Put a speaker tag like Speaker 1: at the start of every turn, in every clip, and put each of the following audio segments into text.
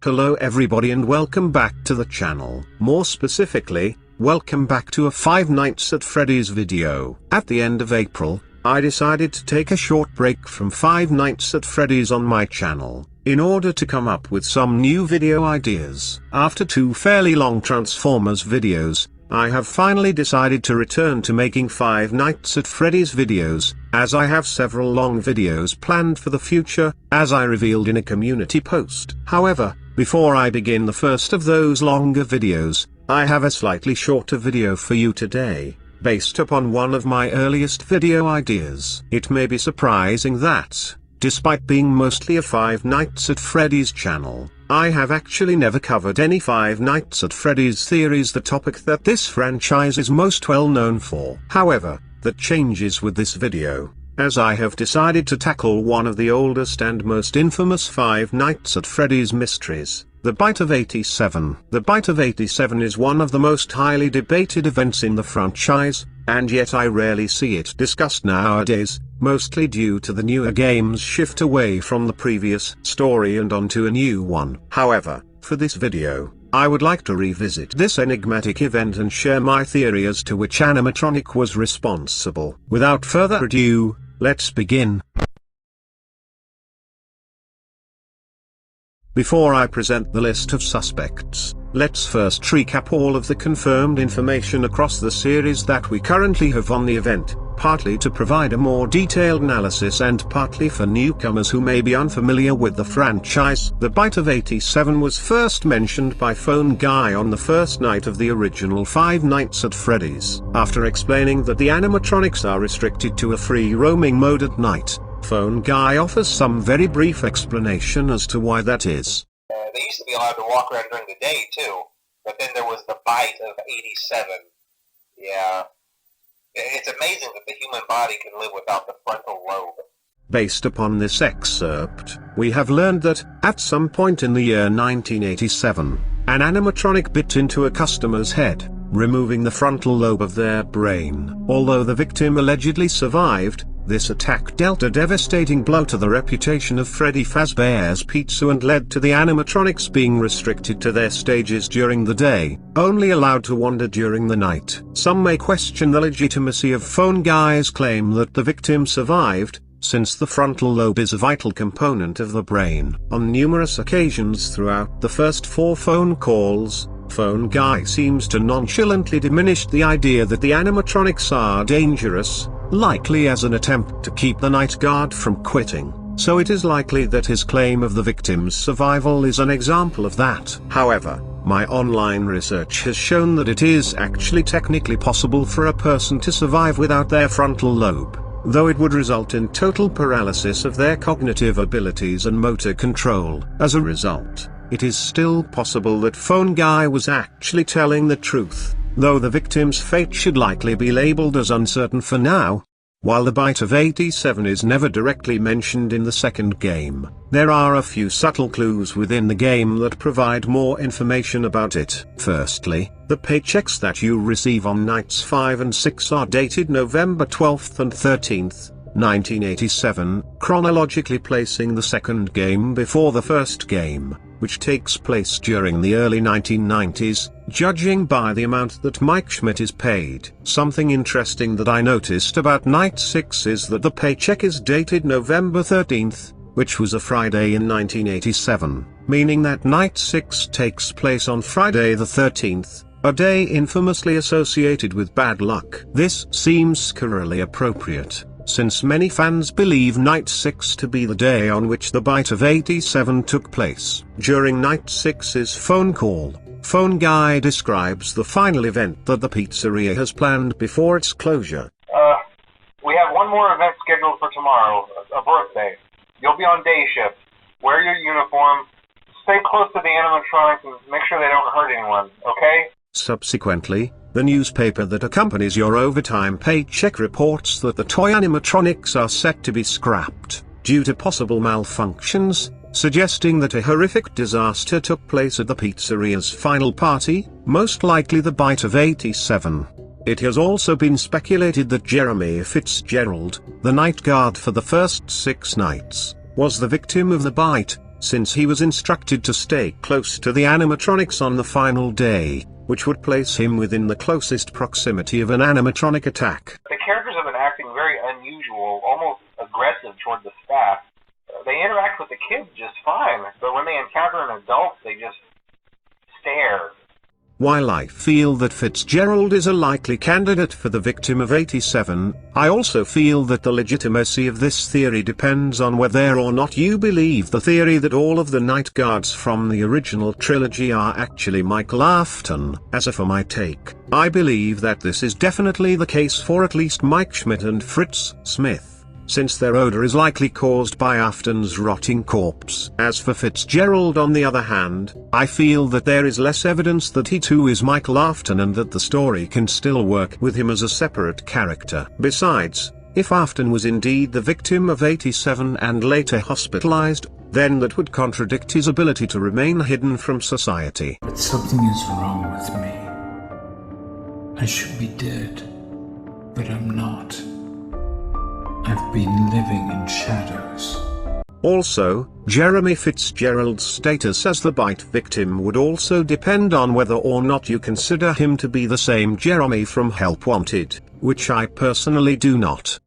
Speaker 1: Hello everybody and welcome back to the channel. More specifically, welcome back to a Five Nights at Freddy's video. At the end of April, I decided to take a short break from Five Nights at Freddy's on my channel, in order to come up with some new video ideas. After two fairly long Transformers videos, I have finally decided to return to making Five Nights at Freddy's videos, as I have several long videos planned for the future, as I revealed in a community post. However, before I begin the first of those longer videos, I have a slightly shorter video for you today, based upon one of my earliest video ideas. It may be surprising that, despite being mostly a Five Nights at Freddy's channel, I have actually never covered any Five Nights at Freddy's theories, the topic that this franchise is most well known for. However, that changes with this video, as I have decided to tackle one of the oldest and most infamous Five Nights at Freddy's mysteries, the Bite of 87. The Bite of 87 is one of the most highly debated events in the franchise, and yet I rarely see it discussed nowadays, mostly due to the newer games' shift away from the previous story and onto a new one. However, for this video, I would like to revisit this enigmatic event and share my theory as to which animatronic was responsible. Without further ado, let's begin. Before I present the list of suspects, let's first recap all of the confirmed information across the series that we currently have on the event, partly to provide a more detailed analysis and partly for newcomers who may be unfamiliar with the franchise. The Bite of 87 was first mentioned by Phone Guy on the first night of the original Five Nights at Freddy's. After explaining that the animatronics are restricted to a free roaming mode at night, Phone Guy offers some very brief explanation as to why that is.
Speaker 2: They used to be allowed to walk around during the day too, but then there was the Bite of 87. Yeah. It's amazing that the human body can live without the frontal lobe.
Speaker 1: Based upon this excerpt, we have learned that, at some point in the year 1987, an animatronic bit into a customer's head, removing the frontal lobe of their brain. Although the victim allegedly survived, this attack dealt a devastating blow to the reputation of Freddy Fazbear's Pizza and led to the animatronics being restricted to their stages during the day, only allowed to wander during the night. Some may question the legitimacy of Phone Guy's claim that the victim survived, since the frontal lobe is a vital component of the brain. On numerous occasions throughout the first 4 phone calls, Phone Guy seems to nonchalantly diminish the idea that the animatronics are dangerous, likely as an attempt to keep the night guard from quitting, so it is likely that his claim of the victim's survival is an example of that. However, my online research has shown that it is actually technically possible for a person to survive without their frontal lobe, though it would result in total paralysis of their cognitive abilities and motor control. As a result, it is still possible that Phone Guy was actually telling the truth, though the victim's fate should likely be labeled as uncertain for now. While the Bite of 87 is never directly mentioned in the second game, there are a few subtle clues within the game that provide more information about it. Firstly, the paychecks that you receive on nights 5 and 6 are dated November 12th and 13th, 1987, chronologically placing the second game before the first game, which takes place during the early 1990s, judging by the amount that Mike Schmidt is paid. Something interesting that I noticed about Night 6 is that the paycheck is dated November 13th, which was a Friday in 1987, meaning that Night 6 takes place on Friday the 13th, a day infamously associated with bad luck. This seems scarily appropriate, since many fans believe Night 6 to be the day on which the Bite of 87 took place. During Night 6's phone call, Phone Guy describes the final event that the pizzeria has planned before its closure.
Speaker 2: We have one more event scheduled for tomorrow, a birthday. You'll be on day shift. Wear your uniform. Stay close to the animatronics and make sure they don't hurt anyone, okay?
Speaker 1: Subsequently, the newspaper that accompanies your overtime paycheck reports that the toy animatronics are set to be scrapped, due to possible malfunctions, suggesting that a horrific disaster took place at the pizzeria's final party, most likely the Bite of 87. It has also been speculated that Jeremy Fitzgerald, the night guard for the first 6 nights, was the victim of the bite, since he was instructed to stay close to the animatronics on the final day, which would place him within the closest proximity of an animatronic attack.
Speaker 2: The characters have been acting very unusual, almost aggressive toward the staff. They interact with the kids just fine, but when they encounter an adult, they just stare.
Speaker 1: While I feel that Fitzgerald is a likely candidate for the victim of 87, I also feel that the legitimacy of this theory depends on whether or not you believe the theory that all of the night guards from the original trilogy are actually Michael Afton. As for my take, I believe that this is definitely the case for at least Mike Schmidt and Fritz Smith, since their odor is likely caused by Afton's rotting corpse. As for Fitzgerald, on the other hand, I feel that there is less evidence that he too is Michael Afton and that the story can still work with him as a separate character. Besides, if Afton was indeed the victim of 87 and later hospitalized, then that would contradict his ability to remain hidden from society.
Speaker 3: But something is wrong with me. I should be dead, but I'm not. I've been living in shadows.
Speaker 1: Also, Jeremy Fitzgerald's status as the bite victim would also depend on whether or not you consider him to be the same Jeremy from Help Wanted, which I personally do not.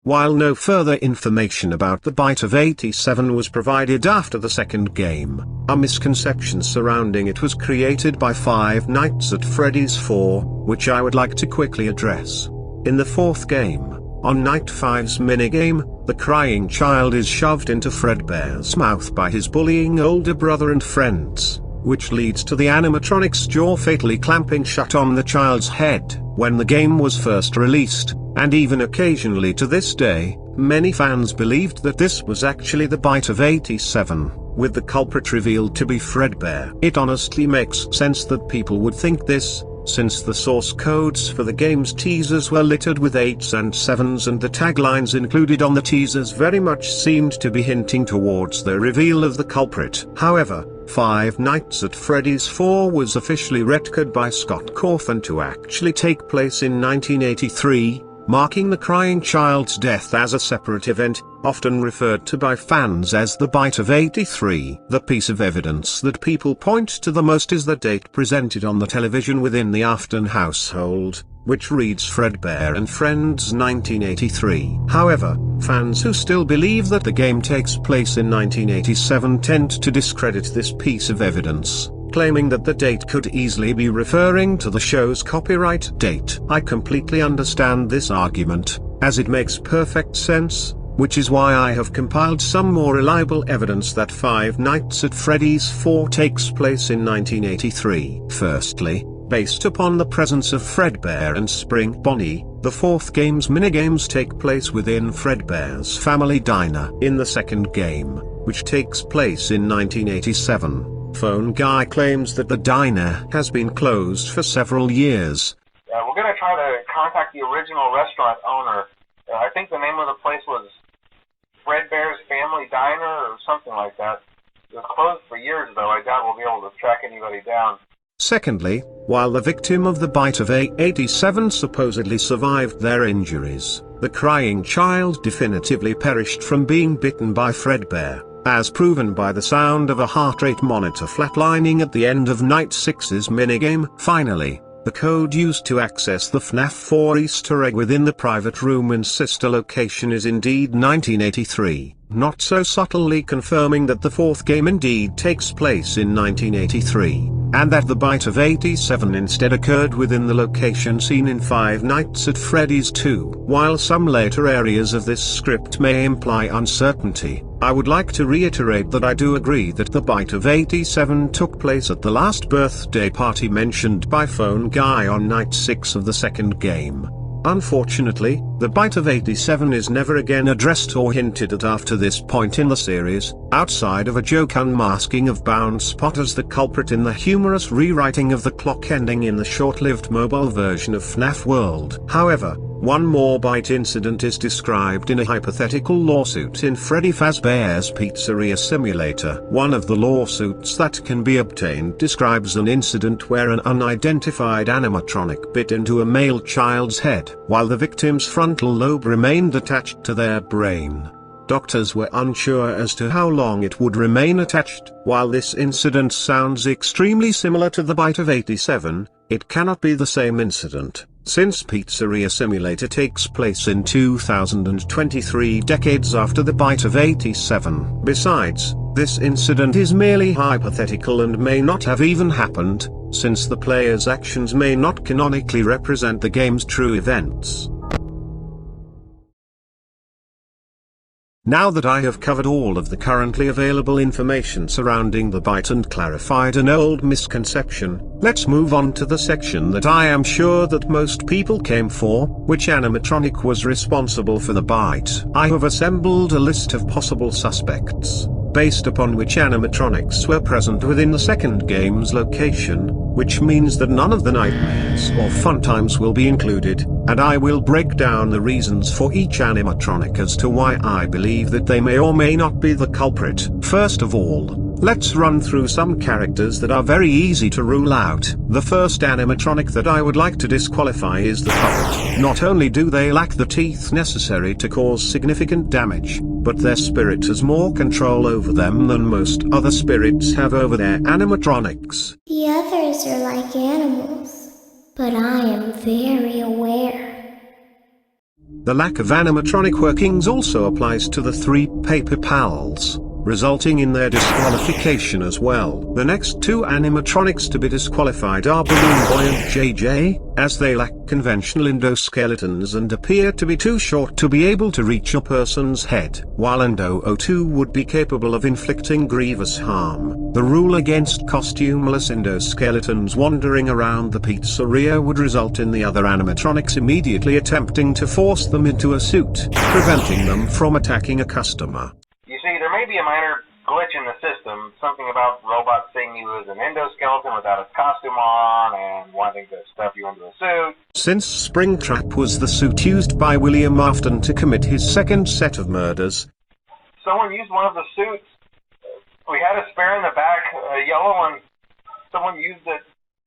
Speaker 1: While no further information about the bite of 87 was provided after the second game, a misconception surrounding it was created by Five Nights at Freddy's 4, which I would like to quickly address. In the fourth game, on Night 5's minigame, the crying child is shoved into Fredbear's mouth by his bullying older brother and friends, which leads to the animatronic's jaw fatally clamping shut on the child's head. When the game was first released, and even occasionally to this day, many fans believed that this was actually the bite of 87, with the culprit revealed to be Fredbear. It honestly makes sense that people would think this, since the source codes for the game's teasers were littered with 8s and 7s and the taglines included on the teasers very much seemed to be hinting towards the reveal of the culprit. However, Five Nights at Freddy's 4 was officially retconned by Scott Cawthon to actually take place in 1983, marking the crying child's death as a separate event, often referred to by fans as the bite of 83. The piece of evidence that people point to the most is the date presented on the television within the Afton household, which reads Fredbear and Friends 1983. However, fans who still believe that the game takes place in 1987 tend to discredit this piece of evidence, claiming that the date could easily be referring to the show's copyright date. I completely understand this argument, as it makes perfect sense, which is why I have compiled some more reliable evidence that Five Nights at Freddy's 4 takes place in 1983. Firstly, based upon the presence of Fredbear and Spring Bonnie, the fourth game's minigames take place within Fredbear's family diner. In the second game, which takes place in 1987, Phone Guy claims that the diner has been closed for several years.
Speaker 2: We're going to try to contact the original restaurant owner. I think the name of the place was Fredbear's Family Diner or something like that. It was closed for years, though. I doubt we'll be able to track anybody down.
Speaker 1: Secondly, while the victim of the bite of 87 supposedly survived their injuries, the crying child definitively perished from being bitten by Fredbear, as proven by the sound of a heart rate monitor flatlining at the end of Night 6's minigame. Finally, the code used to access the FNAF 4 Easter egg within the private room and sister location is indeed 1983, not so subtly confirming that the fourth game indeed takes place in 1983, and that the bite of 87 instead occurred within the location seen in Five Nights at Freddy's 2. While some later areas of this script may imply uncertainty, I would like to reiterate that I do agree that the bite of 87 took place at the last birthday party mentioned by Phone Guy on Night 6 of the second game. Unfortunately, the bite of 87 is never again addressed or hinted at after this point in the series, outside of a joke unmasking of Bound Spot as the culprit in the humorous rewriting of the clock ending in the short-lived mobile version of FNAF World. However, one more bite incident is described in a hypothetical lawsuit in Freddy Fazbear's Pizzeria Simulator. One of the lawsuits that can be obtained describes an incident where an unidentified animatronic bit into a male child's head, while the victim's frontal lobe remained attached to their brain. Doctors were unsure as to how long it would remain attached. While this incident sounds extremely similar to the bite of 87, it cannot be the same incident, since Pizzeria Simulator takes place in 2023, decades after the bite of 87. Besides, this incident is merely hypothetical and may not have even happened, since the player's actions may not canonically represent the game's true events. Now that I have covered all of the currently available information surrounding the bite and clarified an old misconception, let's move on to the section that I am sure that most people came for: which animatronic was responsible for the bite. I have assembled a list of possible suspects, based upon which animatronics were present within the second game's location, which means that none of the nightmares or fun times will be included, and I will break down the reasons for each animatronic as to why I believe that they may or may not be the culprit. First of all, let's run through some characters that are very easy to rule out. The first animatronic that I would like to disqualify is the puppet. Not only do they lack the teeth necessary to cause significant damage, but their spirit has more control over them than most other spirits have over their animatronics.
Speaker 4: The others are like animals, but I am very aware.
Speaker 1: The lack of animatronic workings also applies to the three paper pals, resulting in their disqualification as well. The next two animatronics to be disqualified are Balloon Boy and JJ, as they lack conventional endoskeletons and appear to be too short to be able to reach a person's head, while Endo 02 would be capable of inflicting grievous harm. The rule against costumeless endoskeletons wandering around the pizzeria would result in the other animatronics immediately attempting to force them into a suit, preventing them from attacking a customer.
Speaker 2: You see, there may be a minor glitch in the system, something about robots saying you was an endoskeleton without a costume on and wanting to stuff you into a suit.
Speaker 1: Since Springtrap was the suit used by William Afton to commit his second set of murders,
Speaker 2: someone used one of the suits. We had a spare in the back, a yellow one. Someone used it.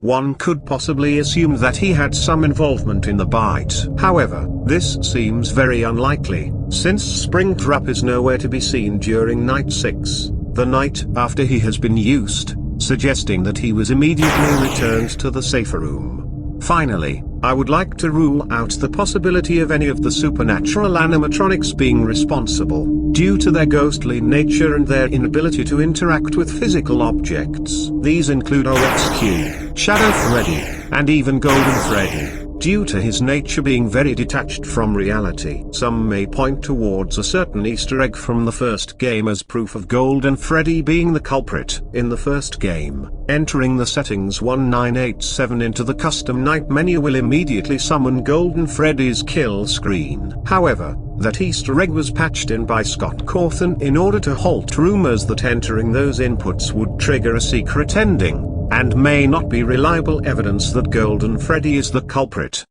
Speaker 1: one could possibly assume that he had some involvement in the bite. However, this seems very unlikely, since Springtrap is nowhere to be seen during night 6, the night after he has been used, suggesting that he was immediately returned to the safer room. Finally, I would like to rule out the possibility of any of the supernatural animatronics being responsible, due to their ghostly nature and their inability to interact with physical objects. These include OXQ, Shadow Freddy, and even Golden Freddy, due to his nature being very detached from reality. Some may point towards a certain Easter egg from the first game as proof of Golden Freddy being the culprit. In the first game, entering the settings 1987 into the custom night menu will immediately summon Golden Freddy's kill screen. However, that Easter egg was patched in by Scott Cawthon in order to halt rumors that entering those inputs would trigger a secret ending, and may not be reliable evidence that Golden Freddy is the culprit.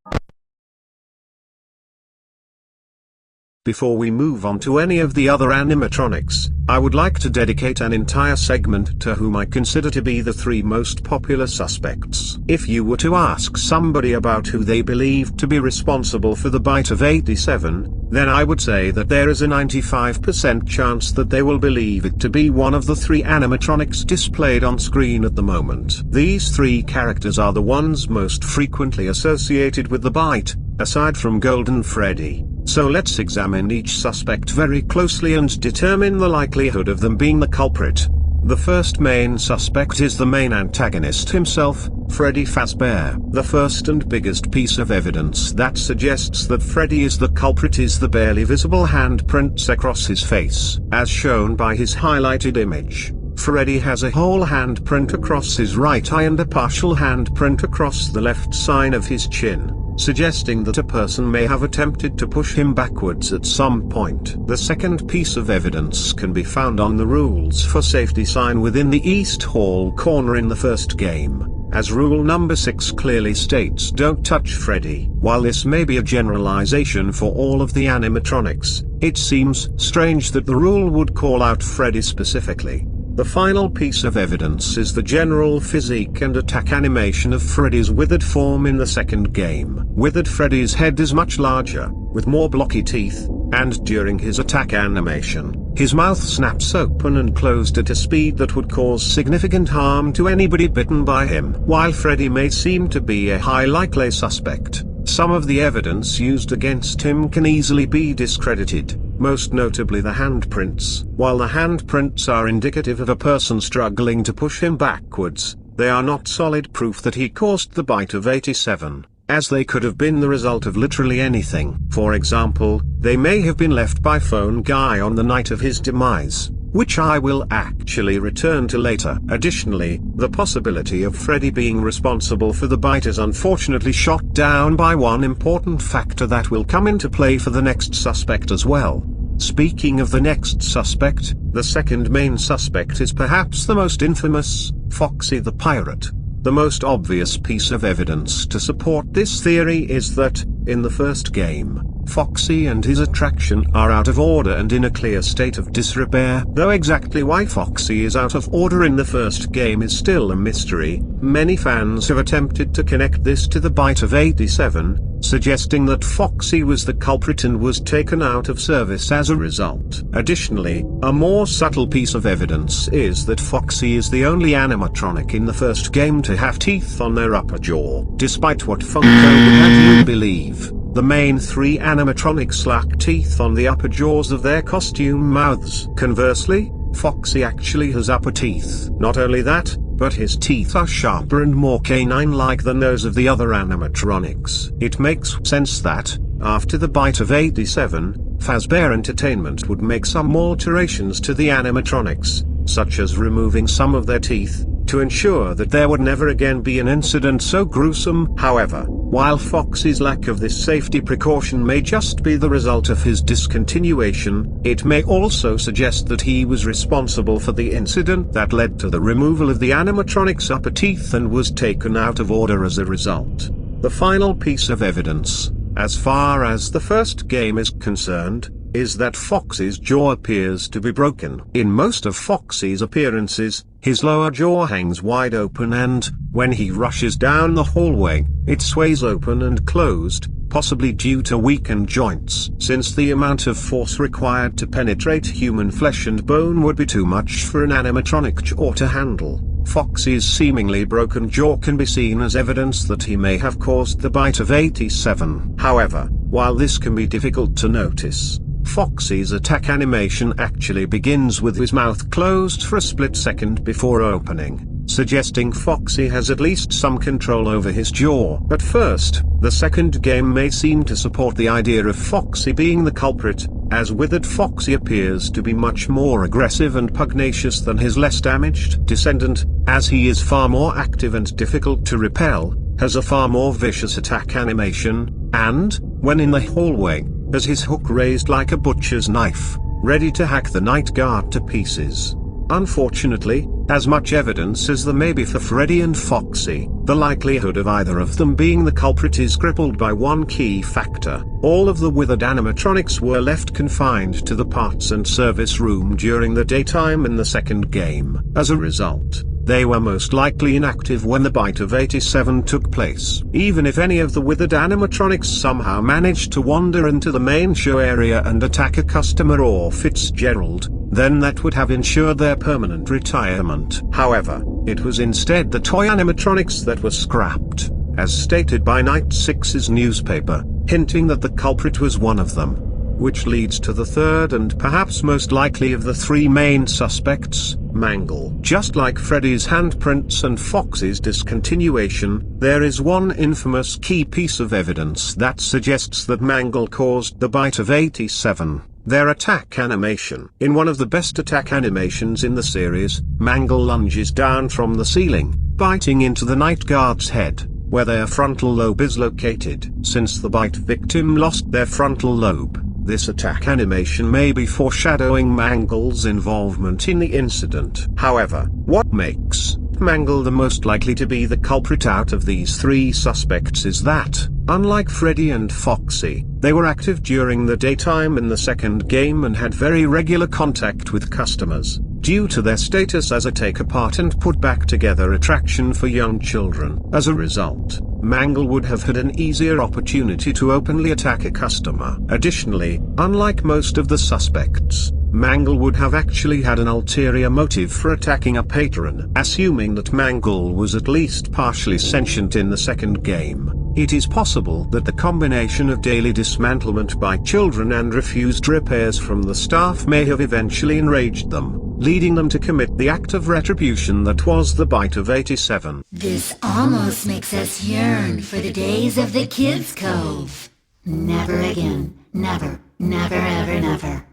Speaker 1: Before we move on to any of the other animatronics, I would like to dedicate an entire segment to whom I consider to be the 3 most popular suspects. If you were to ask somebody about who they believed to be responsible for the bite of 87, then I would say that there is a 95% chance that they will believe it to be one of the 3 animatronics displayed on screen at the moment. These 3 characters are the ones most frequently associated with the bite, aside from Golden Freddy. So let's examine each suspect very closely and determine the likelihood of them being the culprit. The first main suspect is the main antagonist himself, Freddy Fazbear. The first and biggest piece of evidence that suggests that Freddy is the culprit is the barely visible handprints across his face, as shown by his highlighted image. Freddy has a whole handprint across his right eye and a partial handprint across the left side of his chin, suggesting that a person may have attempted to push him backwards at some point. The second piece of evidence can be found on the rules for safety sign within the east hall corner in the first game, as rule number 6 clearly states don't touch Freddy. While this may be a generalization for all of the animatronics, it seems strange that the rule would call out Freddy specifically. The final piece of evidence is the general physique and attack animation of Freddy's withered form in the second game. Withered Freddy's head is much larger, with more blocky teeth, and during his attack animation, his mouth snaps open and closed at a speed that would cause significant harm to anybody bitten by him. While Freddy may seem to be a high likely suspect, some of the evidence used against him can easily be discredited, most notably the handprints. While the handprints are indicative of a person struggling to push him backwards, they are not solid proof that he caused the bite of 87, as they could have been the result of literally anything. For example, they may have been left by Phone Guy on the night of his demise, which I will actually return to later. Additionally, the possibility of Freddy being responsible for the bite is unfortunately shot down by one important factor that will come into play for the next suspect as well. Speaking of the next suspect, the second main suspect is perhaps the most infamous, Foxy the Pirate. The most obvious piece of evidence to support this theory is that, in the first game, Foxy and his attraction are out of order and in a clear state of disrepair. Though exactly why Foxy is out of order in the first game is still a mystery, many fans have attempted to connect this to the bite of 87, suggesting that Foxy was the culprit and was taken out of service as a result. Additionally, a more subtle piece of evidence is that Foxy is the only animatronic in the first game to have teeth on their upper jaw. Despite what Funko would have you believe, the main three animatronics lack teeth on the upper jaws of their costume mouths. Conversely, Foxy actually has upper teeth. Not only that, but his teeth are sharper and more canine-like than those of the other animatronics. It makes sense that, after the bite of 87, Fazbear Entertainment would make some alterations to the animatronics, such as removing some of their teeth, to ensure that there would never again be an incident so gruesome. However, while Foxy's lack of this safety precaution may just be the result of his discontinuation, it may also suggest that he was responsible for the incident that led to the removal of the animatronic's upper teeth and was taken out of order as a result. The final piece of evidence, as far as the first game is concerned, is that Foxy's jaw appears to be broken. In most of Foxy's appearances, his lower jaw hangs wide open and, when he rushes down the hallway, it sways open and closed, possibly due to weakened joints. Since the amount of force required to penetrate human flesh and bone would be too much for an animatronic jaw to handle, Foxy's seemingly broken jaw can be seen as evidence that he may have caused the bite of 87. However, while this can be difficult to notice, Foxy's attack animation actually begins with his mouth closed for a split second before opening, suggesting Foxy has at least some control over his jaw. At first, the second game may seem to support the idea of Foxy being the culprit, as withered Foxy appears to be much more aggressive and pugnacious than his less damaged descendant, as he is far more active and difficult to repel, has a far more vicious attack animation, and, when in the hallway, has his hook raised like a butcher's knife, ready to hack the night guard to pieces. Unfortunately, as much evidence as there may be for Freddy and Foxy, the likelihood of either of them being the culprit is crippled by one key factor. All of the withered animatronics were left confined to the parts and service room during the daytime in the second game. As a result, they were most likely inactive when the bite of 87 took place. Even if any of the withered animatronics somehow managed to wander into the main show area and attack a customer or Fitzgerald, then that would have ensured their permanent retirement. However, it was instead the toy animatronics that were scrapped, as stated by Night 6's newspaper, hinting that the culprit was one of them. Which leads to the third and perhaps most likely of the three main suspects, Mangle. Just like Freddy's handprints and Foxy's discontinuation, there is one infamous key piece of evidence that suggests that Mangle caused the bite of 87. Their attack animation. In one of the best attack animations in the series, Mangle lunges down from the ceiling, biting into the night guard's head, where their frontal lobe is located. Since the bite victim lost their frontal lobe, this attack animation may be foreshadowing Mangle's involvement in the incident. However, what makes Mangle the most likely to be the culprit out of these three suspects is that, unlike Freddy and Foxy, they were active during the daytime in the second game and had very regular contact with customers. due to their status as a take-apart and put-back-together attraction for young children. As a result, Mangle would have had an easier opportunity to openly attack a customer. Additionally, unlike most of the suspects, Mangle would have actually had an ulterior motive for attacking a patron. Assuming that Mangle was at least partially sentient in the second game, it is possible that the combination of daily dismantlement by children and refused repairs from the staff may have eventually enraged them, leading them to commit the act of retribution that was the bite of 87.
Speaker 5: This almost makes us yearn for the days of the Kids Cove. Never again. Never, never, ever, never.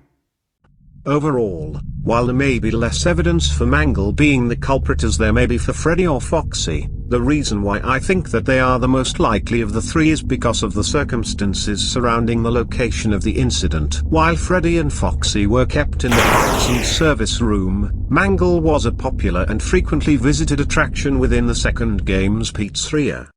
Speaker 1: Overall, while there may be less evidence for Mangle being the culprit as there may be for Freddy or Foxy, the reason why I think that they are the most likely of the three is because of the circumstances surrounding the location of the incident. While Freddy and Foxy were kept in the parts and service room, Mangle was a popular and frequently visited attraction within the second game's pizzeria.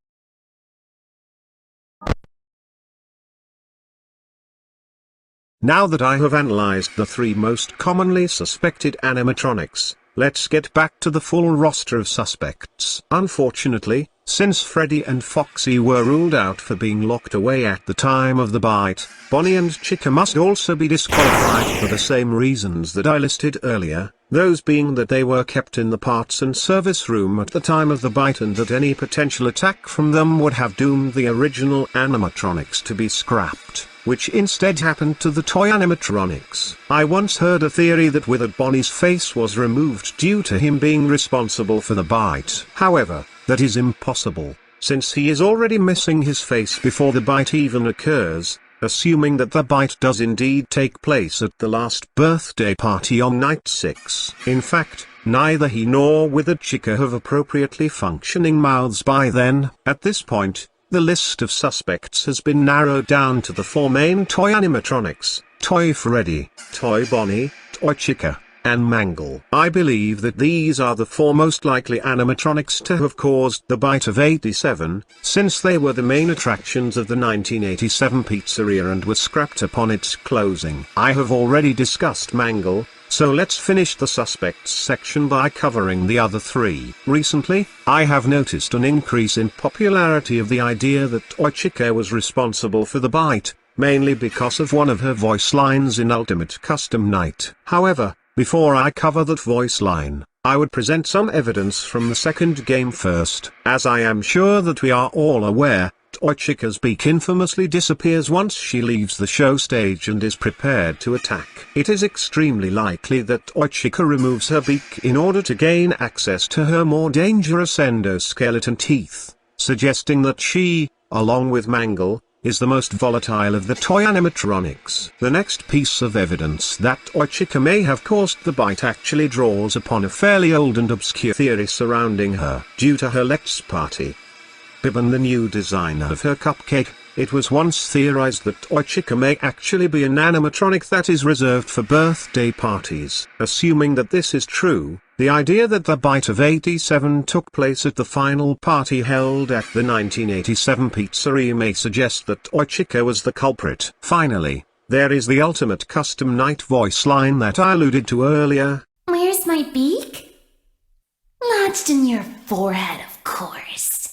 Speaker 1: Now that I have analyzed the three most commonly suspected animatronics, let's get back to the full roster of suspects. Unfortunately, since Freddy and Foxy were ruled out for being locked away at the time of the bite, Bonnie and Chica must also be disqualified for the same reasons that I listed earlier, those being that they were kept in the parts and service room at the time of the bite and that any potential attack from them would have doomed the original animatronics to be scrapped, which instead happened to the toy animatronics. I once heard a theory that Withered Bonnie's face was removed due to him being responsible for the bite. However, that is impossible, since he is already missing his face before the bite even occurs, assuming that the bite does indeed take place at the last birthday party on night 6. In fact, neither he nor Withered Chica have appropriately functioning mouths by then. At this point, the list of suspects has been narrowed down to the four main toy animatronics: Toy Freddy, Toy Bonnie, Toy Chica, and Mangle. I believe that these are the four most likely animatronics to have caused the bite of 87, since they were the main attractions of the 1987 pizzeria and were scrapped upon its closing. I have already discussed Mangle, so let's finish the suspects section by covering the other three. Recently, I have noticed an increase in popularity of the idea that Toy Chica was responsible for the bite, mainly because of one of her voice lines in Ultimate Custom Night. However, before I cover that voice line, I would present some evidence from the second game first. As I am sure that we are all aware, Toy Chica's beak infamously disappears once she leaves the show stage and is prepared to attack. It is extremely likely that Toy Chica removes her beak in order to gain access to her more dangerous endoskeleton teeth, suggesting that she, along with Mangle, is the most volatile of the toy animatronics. The next piece of evidence that Toy Chica may have caused the bite actually draws upon a fairly old and obscure theory surrounding her. Due to her Let's Party, Bibbon, the new designer of her cupcake, it was once theorized that Toy Chica may actually be an animatronic that is reserved for birthday parties. Assuming that this is true, the idea that the bite of 87 took place at the final party held at the 1987 pizzeria may suggest that Toy Chica was the culprit. Finally, there is the Ultimate Custom Night voice line that I alluded to earlier.
Speaker 5: Where's my beak? Lodged in your forehead, of course.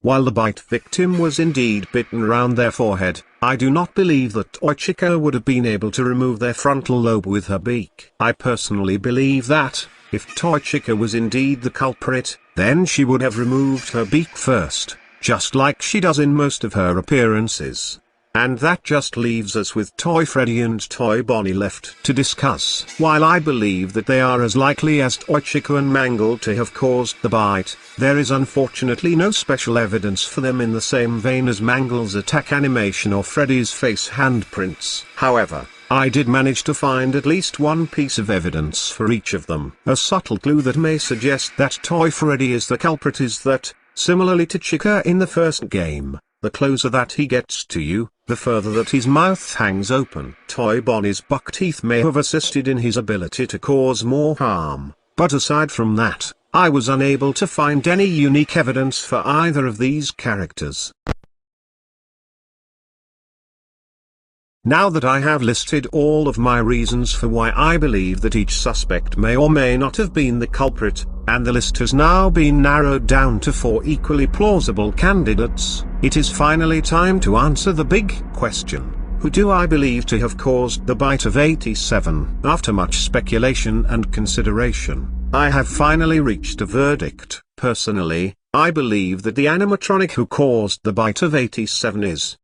Speaker 1: While the bite victim was indeed bitten round their forehead, I do not believe that Toy Chica would have been able to remove their frontal lobe with her beak. I personally believe that, if Toy Chica was indeed the culprit, then she would have removed her beak first, just like she does in most of her appearances. And that just leaves us with Toy Freddy and Toy Bonnie left to discuss. While I believe that they are as likely as Toy Chica and Mangle to have caused the bite, there is unfortunately no special evidence for them in the same vein as Mangle's attack animation or Freddy's face handprints. However, I did manage to find at least one piece of evidence for each of them. A subtle clue that may suggest that Toy Freddy is the culprit is that, similarly to Chica in the first game, the closer that he gets to you, the further that his mouth hangs open. Toy Bonnie's buck teeth may have assisted in his ability to cause more harm, but aside from that, I was unable to find any unique evidence for either of these characters. Now that I have listed all of my reasons for why I believe that each suspect may or may not have been the culprit, and the list has now been narrowed down to 4 equally plausible candidates, it is finally time to answer the big question. Who do I believe to have caused the bite of 87? After much speculation and consideration, I have finally reached a verdict. Personally, I believe that the animatronic who caused the bite of 87 is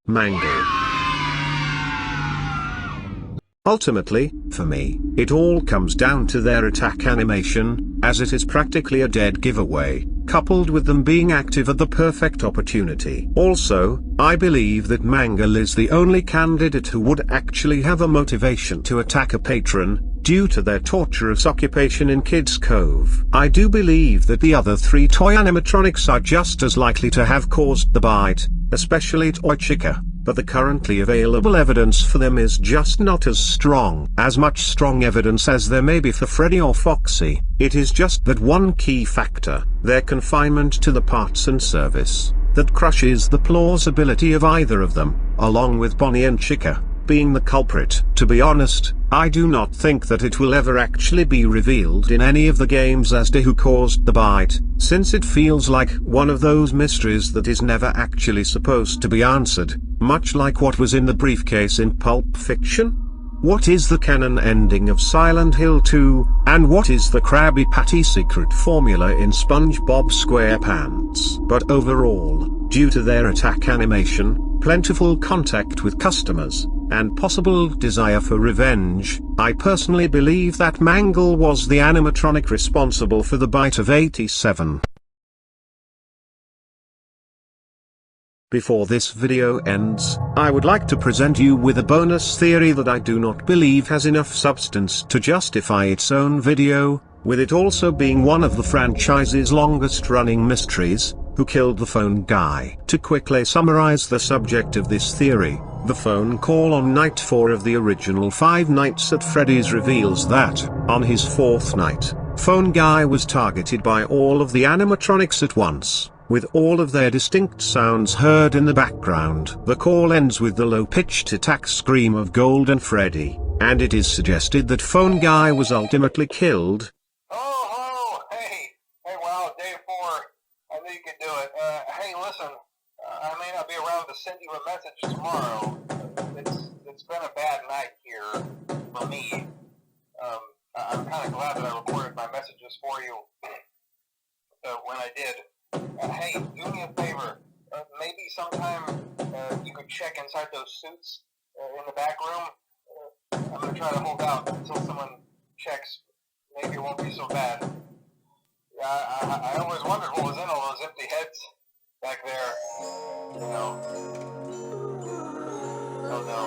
Speaker 1: Mango. Ultimately, for me, it all comes down to their attack animation, as it is practically a dead giveaway, coupled with them being active at the perfect opportunity. Also, I believe that Mangle is the only candidate who would actually have a motivation to attack a patron, due to their torturous occupation in Kids Cove. I do believe that the other 3 toy animatronics are just as likely to have caused the bite, especially Toy Chica, but the currently available evidence for them is just not as much strong evidence as there may be for Freddy or Foxy. It is just that one key factor, their confinement to the parts and service, that crushes the plausibility of either of them, along with Bonnie and Chica being the culprit. To be honest, I do not think that it will ever actually be revealed in any of the games as to who caused the bite, since it feels like one of those mysteries that is never actually supposed to be answered, much like what was in the briefcase in Pulp Fiction. What is the canon ending of Silent Hill 2, and what is the Krabby Patty secret formula in SpongeBob SquarePants? But overall, due to their attack animation, plentiful contact with customers, and possible desire for revenge, I personally believe that Mangle was the animatronic responsible for the bite of 87. Before this video ends, I would like to present you with a bonus theory that I do not believe has enough substance to justify its own video, with it also being one of the franchise's longest-running mysteries. Who killed the phone guy? To quickly summarize the subject of this theory, the phone call on night 4 of the original 5 Nights at Freddy's reveals that, on his 4th night, phone guy was targeted by all of the animatronics at once, with all of their distinct sounds heard in the background. The call ends with the low-pitched attack scream of Golden Freddy, and it is suggested that phone guy was ultimately killed.
Speaker 2: You can do it. Hey, listen, I may not be around to send you a message tomorrow. It's been a bad night here for me. I'm kind of glad that I recorded my messages for you when I did. Hey, do me a favor. Maybe sometime you could check inside those suits in the back room. I'm going to try to hold out until someone checks. Maybe it won't be so bad. I always wondered what was in all those empty heads back there. You know. Oh no.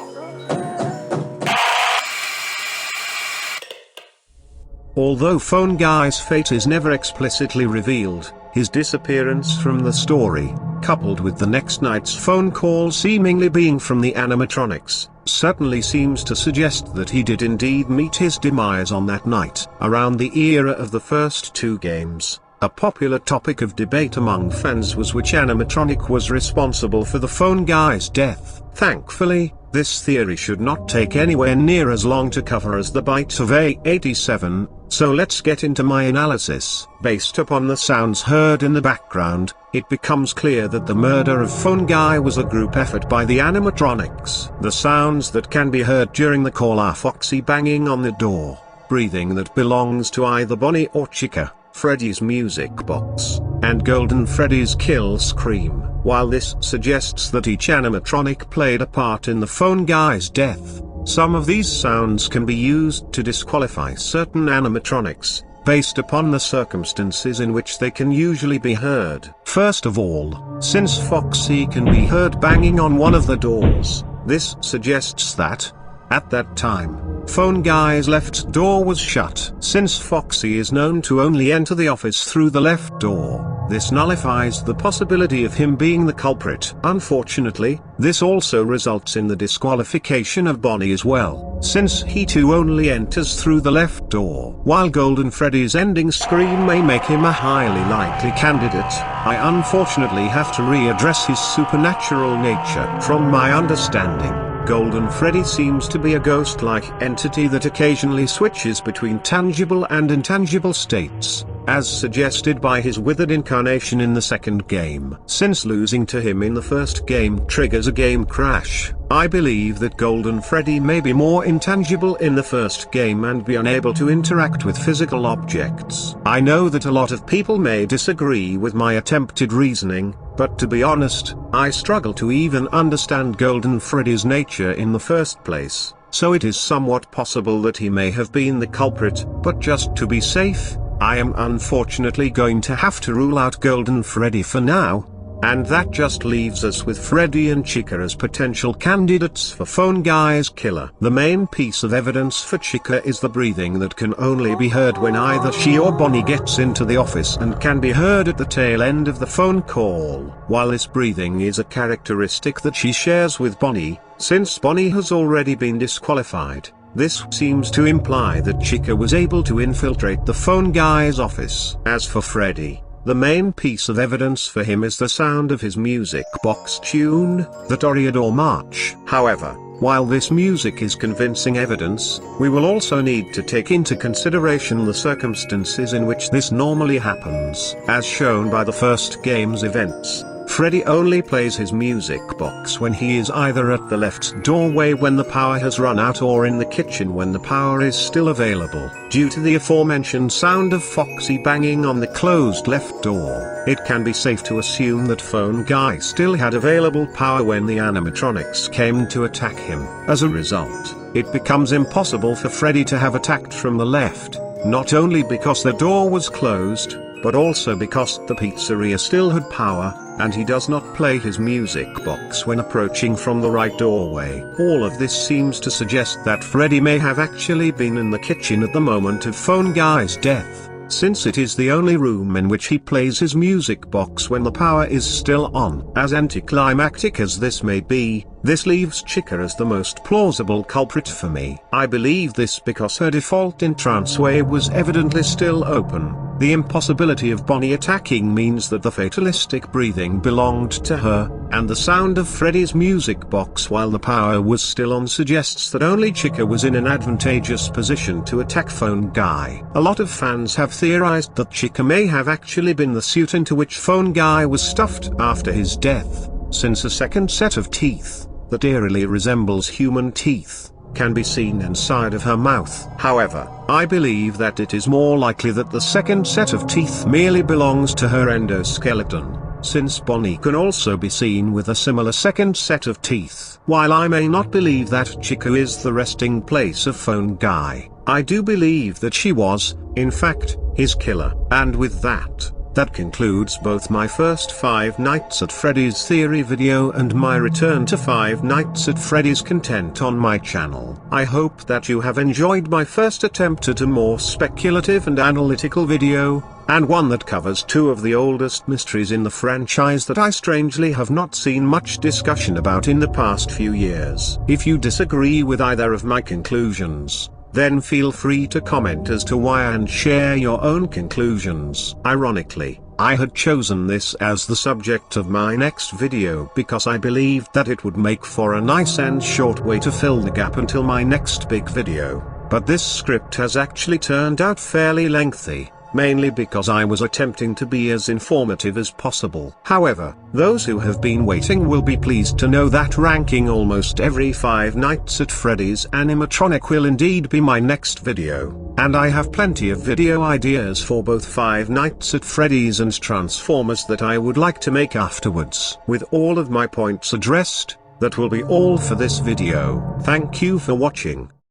Speaker 1: Although Phone Guy's fate is never explicitly revealed, his disappearance from the story, coupled with the next night's phone call seemingly being from the animatronics, certainly seems to suggest that he did indeed meet his demise on that night. Around the era of the first 2 games, a popular topic of debate among fans was which animatronic was responsible for the phone guy's death. Thankfully, this theory should not take anywhere near as long to cover as the bite of 87, so let's get into my analysis. Based upon the sounds heard in the background, it becomes clear that the murder of Phone Guy was a group effort by the animatronics. The sounds that can be heard during the call are Foxy banging on the door, breathing that belongs to either Bonnie or Chica, Freddy's music box, and Golden Freddy's kill scream. While this suggests that each animatronic played a part in the Phone Guy's death, some of these sounds can be used to disqualify certain animatronics, based upon the circumstances in which they can usually be heard. First of all, since Foxy can be heard banging on one of the doors, this suggests that, at that time, Phone Guy's left door was shut. Since Foxy is known to only enter the office through the left door, This nullifies the possibility of him being the culprit. Unfortunately, this also results in the disqualification of Bonnie as well, since he too only enters through the left door. While Golden Freddy's ending scream may make him a highly likely candidate, I unfortunately have to readdress his supernatural nature. From my understanding, Golden Freddy seems to be a ghost-like entity that occasionally switches between tangible and intangible states, as suggested by his withered incarnation in the second game. Since losing to him in the first game triggers a game crash, I believe that Golden Freddy may be more intangible in the first game and be unable to interact with physical objects. I know that a lot of people may disagree with my attempted reasoning, but to be honest, I struggle to even understand Golden Freddy's nature in the first place, so it is somewhat possible that he may have been the culprit, but just to be safe, I am unfortunately going to have to rule out Golden Freddy for now. And that just leaves us with Freddy and Chica as potential candidates for Phone Guy's killer. The main piece of evidence for Chica is the breathing that can only be heard when either she or Bonnie gets into the office and can be heard at the tail end of the phone call. While this breathing is a characteristic that she shares with Bonnie, since Bonnie has already been disqualified, this seems to imply that Chica was able to infiltrate the Phone Guy's office. As for Freddy, the main piece of evidence for him is the sound of his music box tune, the Toreador March. However, while this music is convincing evidence, we will also need to take into consideration the circumstances in which this normally happens. As shown by the first game's events, Freddy only plays his music box when he is either at the left doorway when the power has run out or in the kitchen when the power is still available. Due to the aforementioned sound of Foxy banging on the closed left door, it can be safe to assume that Phone Guy still had available power when the animatronics came to attack him. As a result, it becomes impossible for Freddy to have attacked from the left, not only because the door was closed, but also because the pizzeria still had power, and he does not play his music box when approaching from the right doorway. All of this seems to suggest that Freddy may have actually been in the kitchen at the moment of Phone Guy's death, since it is the only room in which he plays his music box when the power is still on. As anticlimactic as this may be, this leaves Chica as the most plausible culprit for me. I believe this because her default entranceway was evidently still open. The impossibility of Bonnie attacking means that the fatalistic breathing belonged to her, and the sound of Freddy's music box while the power was still on suggests that only Chica was in an advantageous position to attack Phone Guy. A lot of fans have theorized that Chica may have actually been the suit into which Phone Guy was stuffed after his death, since a second set of teeth, that eerily resembles human teeth, can be seen inside of her mouth. However, I believe that it is more likely that the second set of teeth merely belongs to her endoskeleton, since Bonnie can also be seen with a similar second set of teeth. While I may not believe that Chica is the resting place of Phone Guy, I do believe that she was, in fact, his killer. And with that concludes both my first Five Nights at Freddy's theory video and my return to Five Nights at Freddy's content on my channel. I hope that you have enjoyed my first attempt at a more speculative and analytical video, and one that covers two of the oldest mysteries in the franchise that I strangely have not seen much discussion about in the past few years. If you disagree with either of my conclusions, then feel free to comment as to why and share your own conclusions. Ironically, I had chosen this as the subject of my next video because I believed that it would make for a nice and short way to fill the gap until my next big video, but this script has actually turned out fairly lengthy, mainly because I was attempting to be as informative as possible. However, those who have been waiting will be pleased to know that ranking almost every Five Nights at Freddy's animatronic will indeed be my next video, and I have plenty of video ideas for both Five Nights at Freddy's and Transformers that I would like to make afterwards. With all of my points addressed, that will be all for this video. Thank you for watching.